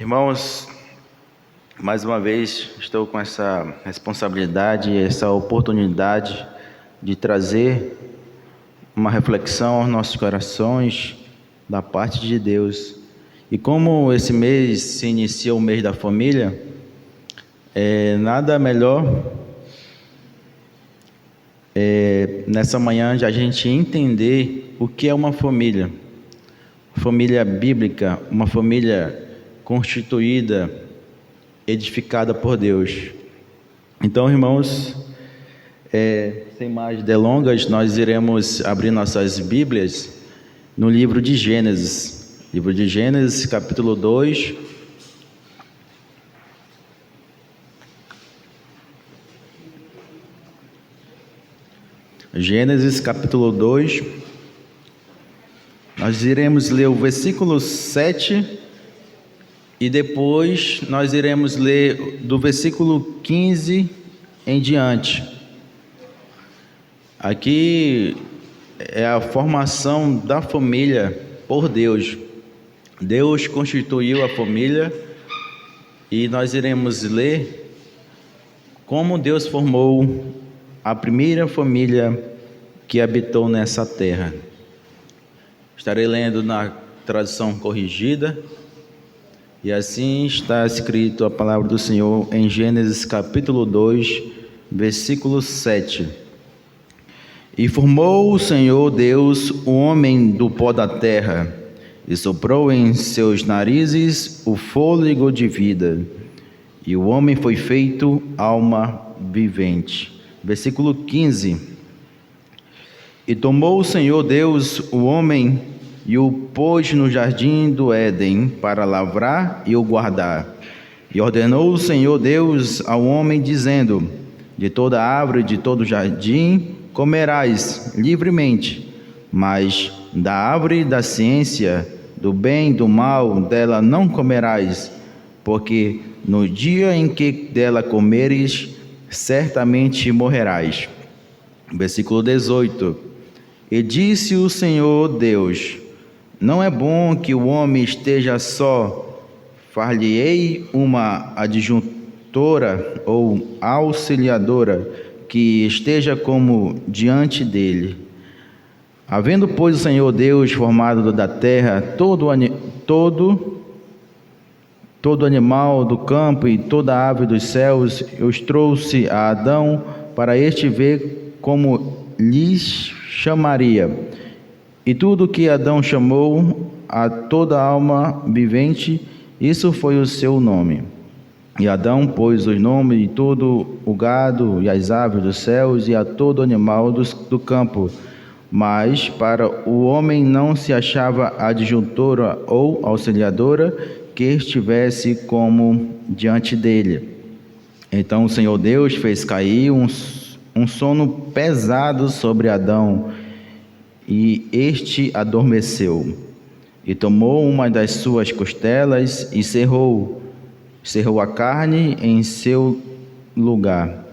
Irmãos, mais uma vez estou com essa responsabilidade, essa oportunidade de trazer uma reflexão aos nossos corações da parte de Deus. E como esse mês se inicia o mês da família, nada melhor nessa manhã de a gente entender o que é uma família. Família bíblica, uma família constituída, edificada por Deus. Então, irmãos, sem mais delongas, nós iremos abrir nossas Bíblias no livro de Gênesis. Livro de Gênesis, capítulo 2. Gênesis, capítulo 2. Nós iremos ler o versículo 7 e depois nós iremos ler do versículo 15 em diante. Aqui é a formação da família por Deus. Deus constituiu a família e nós iremos ler como Deus formou a primeira família que habitou nessa terra. Estarei lendo na tradução corrigida, e assim está escrito a palavra do Senhor em Gênesis capítulo 2, versículo 7. E formou o Senhor Deus o homem do pó da terra, e soprou em seus narizes o fôlego de vida, e o homem foi feito alma vivente. Versículo 15. E tomou o Senhor Deus o homem e o pôs no jardim do Éden para lavrar e o guardar. E ordenou o Senhor Deus ao homem, dizendo: de toda árvore de todo jardim comerás livremente, mas da árvore da ciência, do bem e do mal, dela não comerás, porque no dia em que dela comeres, certamente morrerás. Versículo 18. E disse o Senhor Deus: não é bom que o homem esteja só, far-lhe-ei uma adjuntora ou auxiliadora que esteja como diante dele. Havendo, pois, o Senhor Deus formado da terra todo animal do campo e toda ave dos céus, os trouxe a Adão para este ver como lhes chamaria. E tudo que Adão chamou a toda alma vivente, isso foi o seu nome. E Adão pôs os nomes de todo o gado e as aves dos céus e a todo animal do campo. Mas para o homem não se achava adjuntora ou auxiliadora que estivesse como diante dele. Então o Senhor Deus fez cair um sono pesado sobre Adão, e este adormeceu. E tomou uma das suas costelas e cerrou a carne em seu lugar.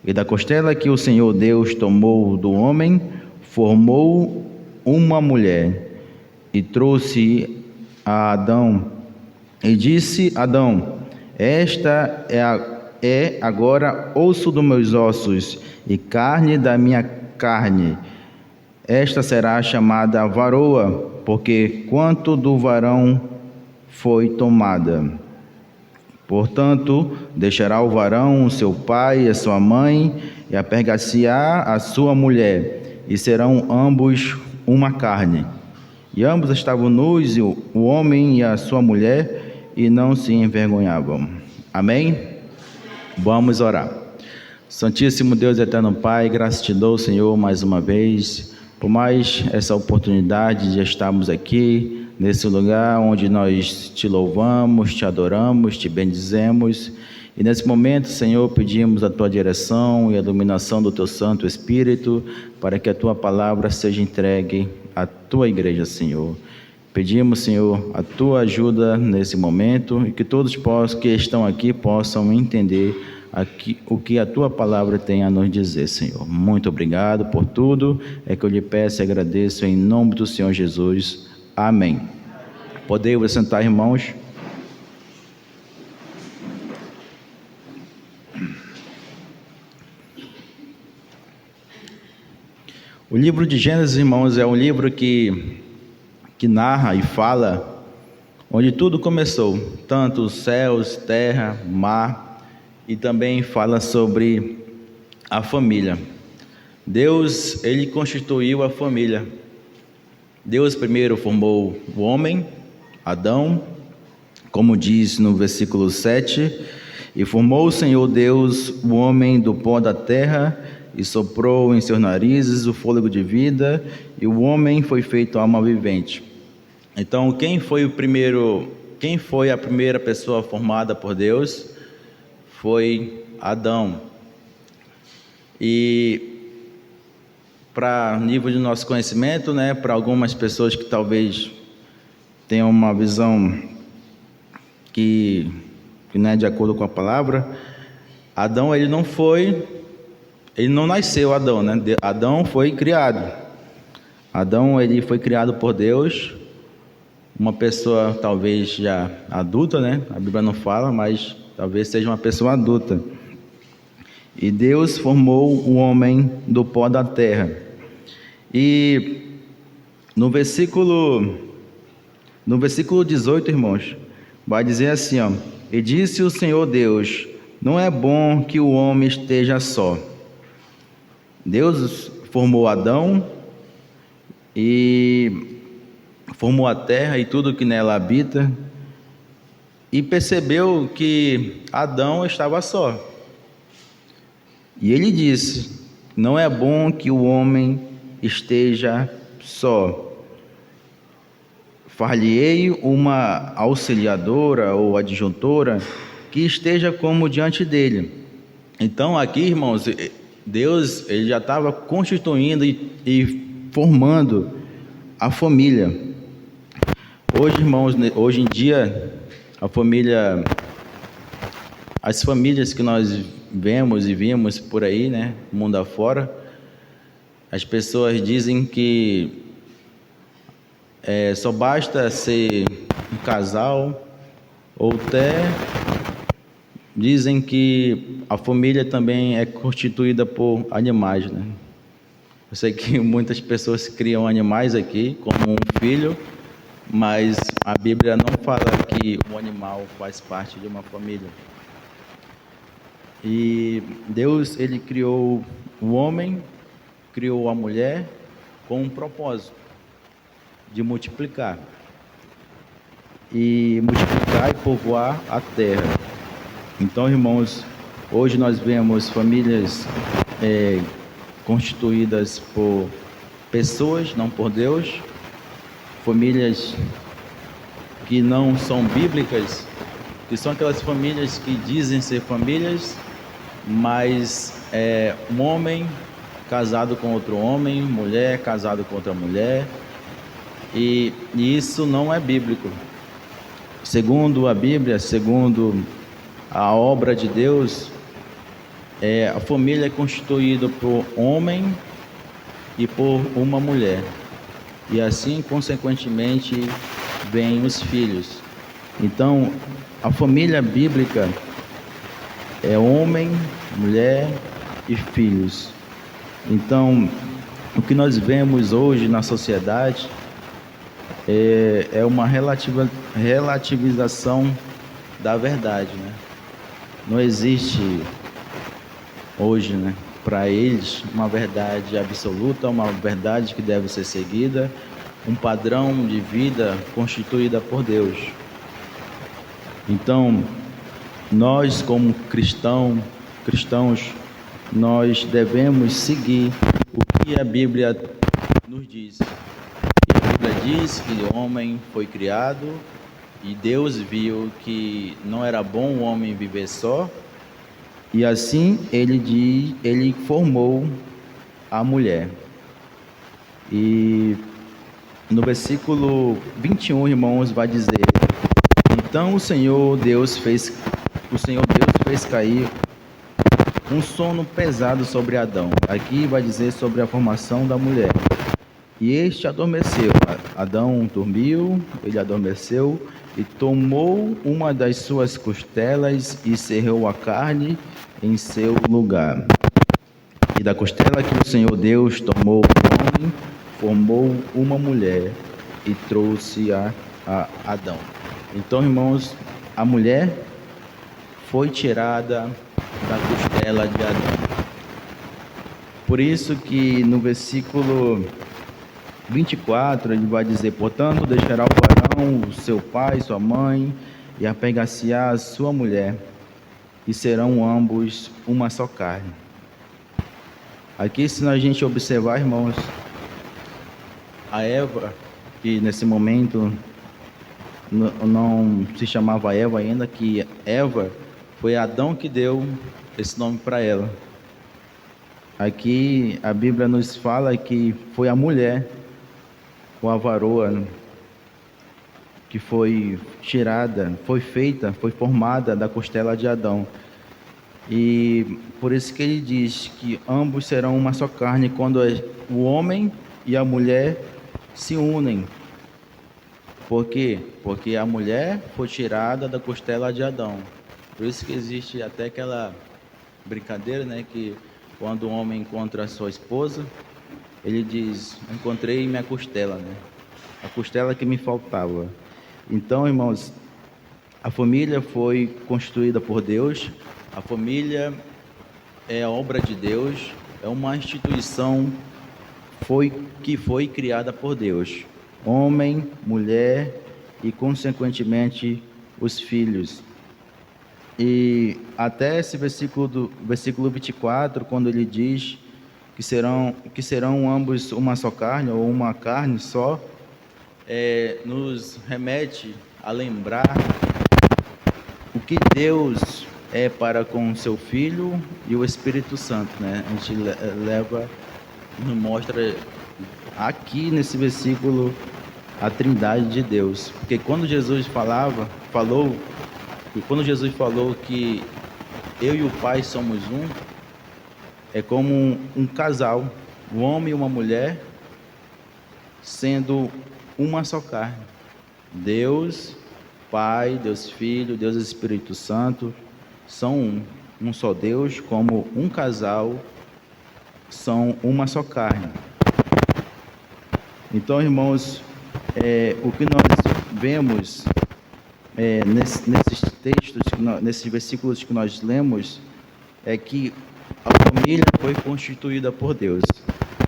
E da costela que o Senhor Deus tomou do homem, formou uma mulher e trouxe a Adão. E disse Adão: esta é agora osso dos meus ossos e carne da minha carne. Esta será chamada varoa, porque quanto do varão foi tomada. Portanto, deixará o varão o seu pai e a sua mãe, e apegar-se-á a sua mulher, e serão ambos uma carne. E ambos estavam nus, o homem e a sua mulher, e não se envergonhavam. Amém? Vamos orar. Santíssimo Deus, eterno Pai, graças te dou, Senhor, mais uma vez, por mais essa oportunidade de estarmos aqui, nesse lugar onde nós te louvamos, te adoramos, te bendizemos. E nesse momento, Senhor, pedimos a tua direção e a iluminação do teu Santo Espírito, para que a tua palavra seja entregue à tua igreja, Senhor. Pedimos, Senhor, a tua ajuda nesse momento, e que todos que estão aqui possam entender o que a tua palavra tem a nos dizer, Senhor. Muito obrigado por tudo, é que eu lhe peço e agradeço em nome do Senhor Jesus. Amém. Podem sentar, irmãos. O livro de Gênesis, irmãos, é um livro que narra e fala onde tudo começou, tanto os céus, terra, mar, e também fala sobre a família. Deus, ele constituiu a família. Deus primeiro formou o homem, Adão, como diz no versículo 7, e formou o Senhor Deus o homem do pó da terra, e soprou em seus narizes o fôlego de vida, e o homem foi feito alma vivente. Então, quem foi a primeira pessoa formada por Deus? Foi Adão. E para nível de nosso conhecimento, né, para algumas pessoas que talvez tenham uma visão que não é de acordo com a palavra, Adão ele não nasceu, Adão, né? Adão foi criado. Adão ele foi criado por Deus, uma pessoa talvez já adulta, né? A Bíblia não fala, mas talvez seja uma pessoa adulta. E Deus formou o homem do pó da terra. E no versículo 18, irmãos, vai dizer assim, ó: e disse o Senhor Deus, não é bom que o homem esteja só. Deus formou Adão e formou a terra e tudo que nela habita, e percebeu que Adão estava só. E ele disse: não é bom que o homem esteja só. Far-lhe-ei uma auxiliadora ou adjuntora que esteja como diante dele. Então aqui, irmãos, Deus ele já estava constituindo e formando a família. Hoje, irmãos, hoje em dia, as famílias que nós vemos e vimos por aí, né, mundo afora, as pessoas dizem que só basta ser um casal, ou até dizem que a família também é constituída por animais, né? Eu sei que muitas pessoas criam animais aqui como um filho, mas a Bíblia não fala que o animal faz parte de uma família. E Deus, ele criou o homem, criou a mulher com um propósito de multiplicar e povoar a terra. Então, irmãos, hoje nós vemos famílias constituídas por pessoas, não por Deus, famílias que não são bíblicas, que são aquelas famílias que dizem ser famílias, mas um homem casado com outro homem, mulher casada com outra mulher, e isso não é bíblico. Segundo a Bíblia, segundo a obra de Deus, a família é constituída por homem e por uma mulher, e assim consequentemente vêm os filhos. Então a família bíblica é homem, mulher e filhos. Então o que nós vemos hoje na sociedade é uma relativização da verdade, né? Não existe hoje, né, para eles uma verdade absoluta, uma verdade que deve ser seguida, um padrão de vida constituída por Deus. Então, nós como cristãos, nós devemos seguir o que a Bíblia nos diz. E a Bíblia diz que o homem foi criado e Deus viu que não era bom o homem viver só, e assim ele formou a mulher. E no versículo 21, irmãos, vai dizer: então o Senhor Deus fez cair um sono pesado sobre Adão. Aqui vai dizer sobre a formação da mulher. E este adormeceu. Adão dormiu, ele adormeceu e tomou uma das suas costelas e cerrou a carne em seu lugar. E da costela que o Senhor Deus tomou o homem, formou uma mulher e trouxe a Adão. Então, irmãos, a mulher foi tirada da costela de Adão. Por isso que no versículo 24 ele vai dizer: portanto, deixará o varão o seu pai, sua mãe, e apegar-se-á a sua mulher, e serão ambos uma só carne. Aqui, se a gente observar, irmãos, a Eva, que nesse momento não se chamava Eva ainda, que Eva foi Adão que deu esse nome para ela. Aqui a Bíblia nos fala que foi a mulher, ou a varoa, que foi tirada, foi formada da costela de Adão. E por isso que ele diz que ambos serão uma só carne quando o homem e a mulher se unem. Por quê? Porque a mulher foi tirada da costela de Adão. Por isso que existe até aquela brincadeira, né, que quando o homem encontra a sua esposa, ele diz: encontrei minha costela, né? A costela que me faltava. Então, irmãos, a família foi constituída por Deus. A família é obra de Deus, é uma instituição que foi criada por Deus. Homem, mulher e, consequentemente, os filhos. E até esse versículo 24, quando ele diz que serão ambos uma só carne, ou uma carne só, nos remete a lembrar o que Deus é para com o seu Filho e o Espírito Santo, né? A gente nos mostra aqui nesse versículo a Trindade de Deus, porque quando Jesus falou que eu e o Pai somos um, é como um casal, um homem e uma mulher, sendo uma só carne. Deus Pai, Deus Filho, Deus Espírito Santo são um só Deus, como um casal são uma só carne. Então, irmãos, o que nós vemos nesses textos, nesses versículos que nós lemos, é que a família foi constituída por Deus.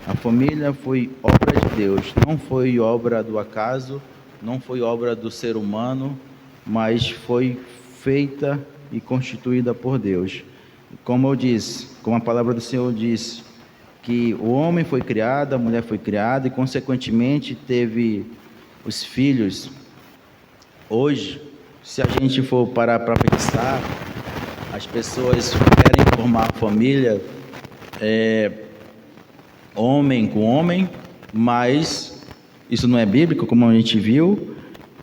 A família foi obra de Deus, não foi obra do acaso, não foi obra do ser humano, mas foi feita e constituída por Deus. Como eu disse, como a palavra do Senhor diz, que o homem foi criado, a mulher foi criada e, consequentemente, teve os filhos. Hoje, se a gente for parar para pensar, as pessoas querem formar família, homem com homem, mas isso não é bíblico, como a gente viu,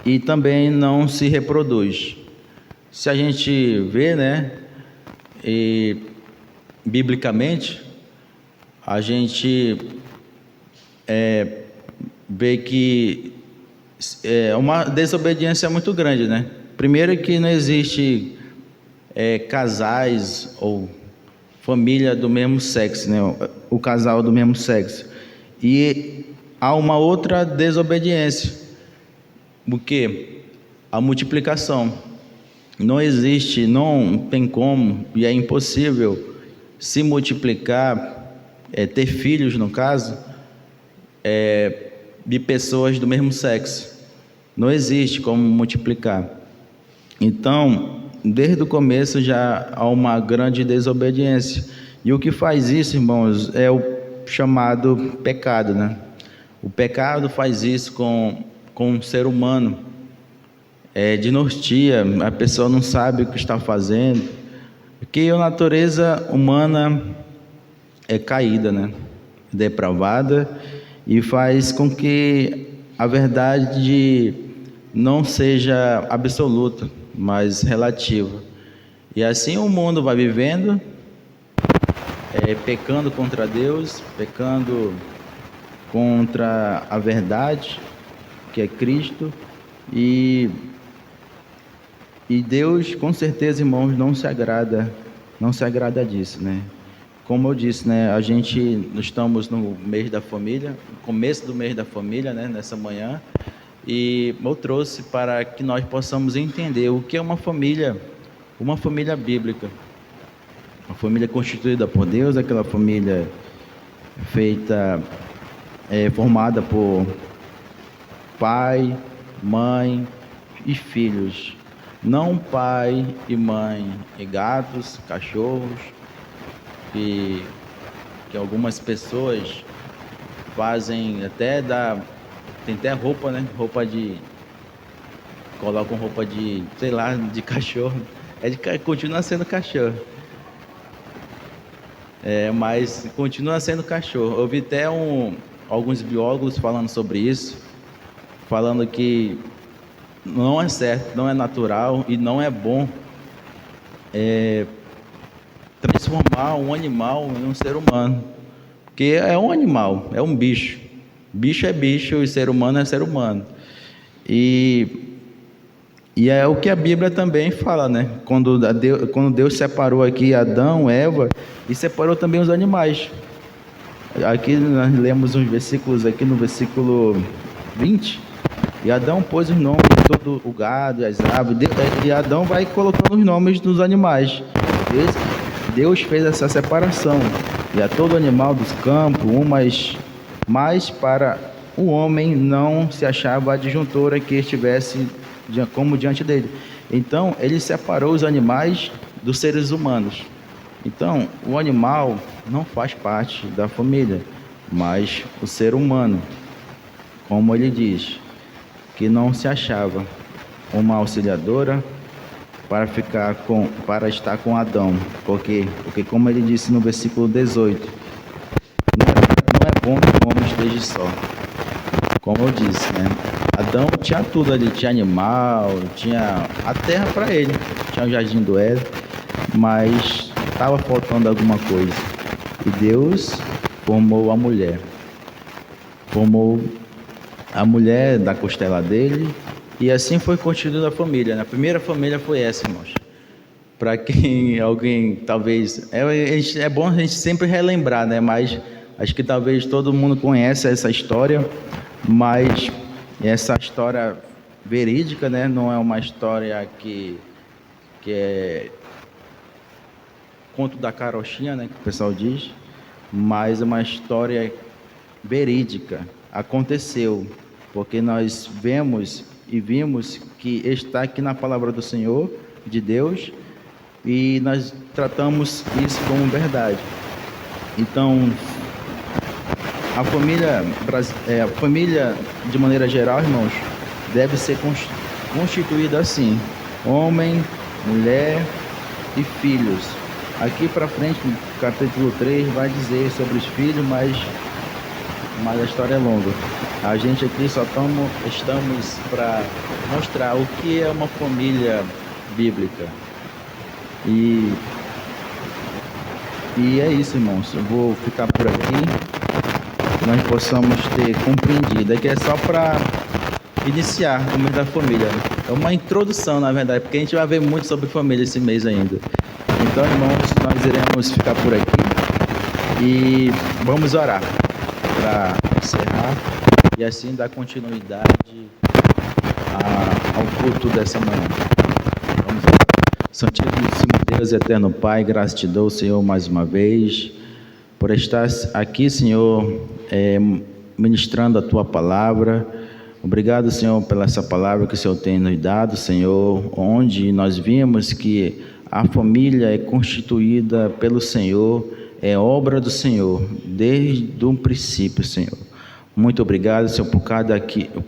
e também não se reproduz. Se a gente vê, né, biblicamente, a gente vê que é uma desobediência muito grande, né? Primeiro que não existe casais ou família do mesmo sexo, né? O casal do mesmo sexo. E há uma outra desobediência, o quê? A multiplicação. Não existe, não tem como, e é impossível se multiplicar, ter filhos, no caso, de pessoas do mesmo sexo. Não existe como multiplicar. Então, desde o começo já há uma grande desobediência. E o que faz isso, irmãos, é o chamado pecado, né? O pecado faz isso com o ser humano. Dinortia, a pessoa não sabe o que está fazendo, porque a natureza humana é caída, né? Depravada, e faz com que a verdade não seja absoluta, mas relativa. E assim o mundo vai vivendo, pecando contra Deus, pecando contra a verdade, que é Cristo, e Deus, com certeza, irmãos, não se agrada disso, né? como eu disse, né, a gente estamos no mês da família, no começo do mês da família, né, nessa manhã, e eu trouxe para que nós possamos entender o que é uma família bíblica, uma família constituída por Deus, aquela família feita, formada por pai, mãe e filhos, não pai e mãe e gatos, cachorros, que algumas pessoas fazem tem até roupa, né? Colocam roupa de, sei lá, de cachorro. Continua sendo cachorro. Mas continua sendo cachorro. Eu vi até alguns biólogos falando sobre isso, falando que não é certo, não é natural e não é bom transformar um animal em um ser humano, porque é um animal, é um bicho. Bicho é bicho e ser humano é ser humano. E é o que a Bíblia também fala, né? Quando Deus separou aqui Adão, Eva, e separou também os animais. Aqui nós lemos uns versículos aqui no versículo 20, e Adão pôs os nomes de todo o gado, as aves, e Adão vai colocando os nomes dos animais. Deus fez essa separação, e a todo animal dos campos, mas para o homem não se achava adjuntora que estivesse como diante dele. Então, ele separou os animais dos seres humanos. Então, o animal não faz parte da família, mas o ser humano, como ele diz, que não se achava uma auxiliadora para estar com Adão, porque como ele disse no versículo 18, não é bom que o homem esteja só. Como eu disse, né? Adão tinha tudo ali, tinha animal, tinha a terra para ele, tinha o jardim do Éden, mas estava faltando alguma coisa. E Deus formou a mulher da costela dele, e assim foi constituída a família, né? A primeira família foi essa, irmãos. Para quem alguém talvez é bom a gente sempre relembrar, né? Mas acho que talvez todo mundo conhece essa história, mas essa história verídica, né? Não é uma história que é conto da carochinha, né? Que o pessoal diz, mas é uma história verídica. Aconteceu, porque nós vimos que está aqui na palavra do Senhor, de Deus, e nós tratamos isso como verdade. Então, a família, de maneira geral, irmãos, deve ser constituída assim: homem, mulher e filhos. Aqui para frente, no capítulo 3, vai dizer sobre os filhos, mas a história é longa. A gente aqui só estamos para mostrar o que é uma família bíblica. E é isso, irmãos. Eu vou ficar por aqui, que nós possamos ter compreendido. Aqui é só para iniciar o mês da família. É uma introdução, na verdade, porque a gente vai ver muito sobre família esse mês ainda. Então, irmãos, nós iremos ficar por aqui e vamos orar para encerrar e assim dar continuidade ao culto dessa manhã. Vamos orar. Santíssimo Deus, eterno Pai, graças te dou, Senhor, mais uma vez, por estar aqui, Senhor, ministrando a Tua palavra. Obrigado, Senhor, pela essa palavra que o Senhor tem nos dado, Senhor, onde nós vimos que a família é constituída pelo Senhor, é obra do Senhor, desde o princípio, Senhor. Muito obrigado, Senhor, por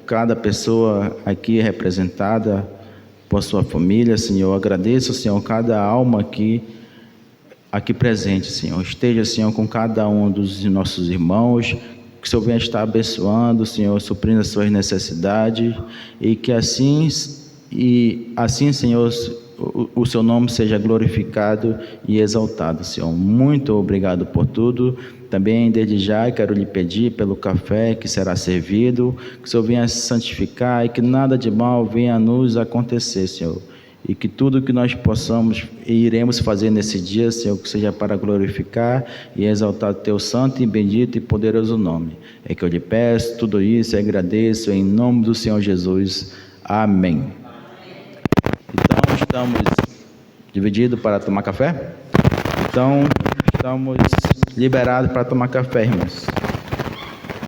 cada pessoa aqui representada, por sua família, Senhor. Agradeço, Senhor, cada alma aqui presente, Senhor. Esteja, Senhor, com cada um dos nossos irmãos, que o Senhor venha estar abençoando, Senhor, suprindo as suas necessidades, e que assim, Senhor, o seu nome seja glorificado e exaltado, Senhor. Muito obrigado por tudo. Também, desde já, quero lhe pedir pelo café que será servido, que o Senhor venha se santificar e que nada de mal venha nos acontecer, Senhor. e que tudo que nós possamos e iremos fazer nesse dia, Senhor, que seja para glorificar e exaltar o Teu santo e bendito e poderoso nome. É que eu lhe peço tudo isso e agradeço em nome do Senhor Jesus. Amém. Então, estamos divididos para tomar café? Então, estamos liberados para tomar café, irmãos.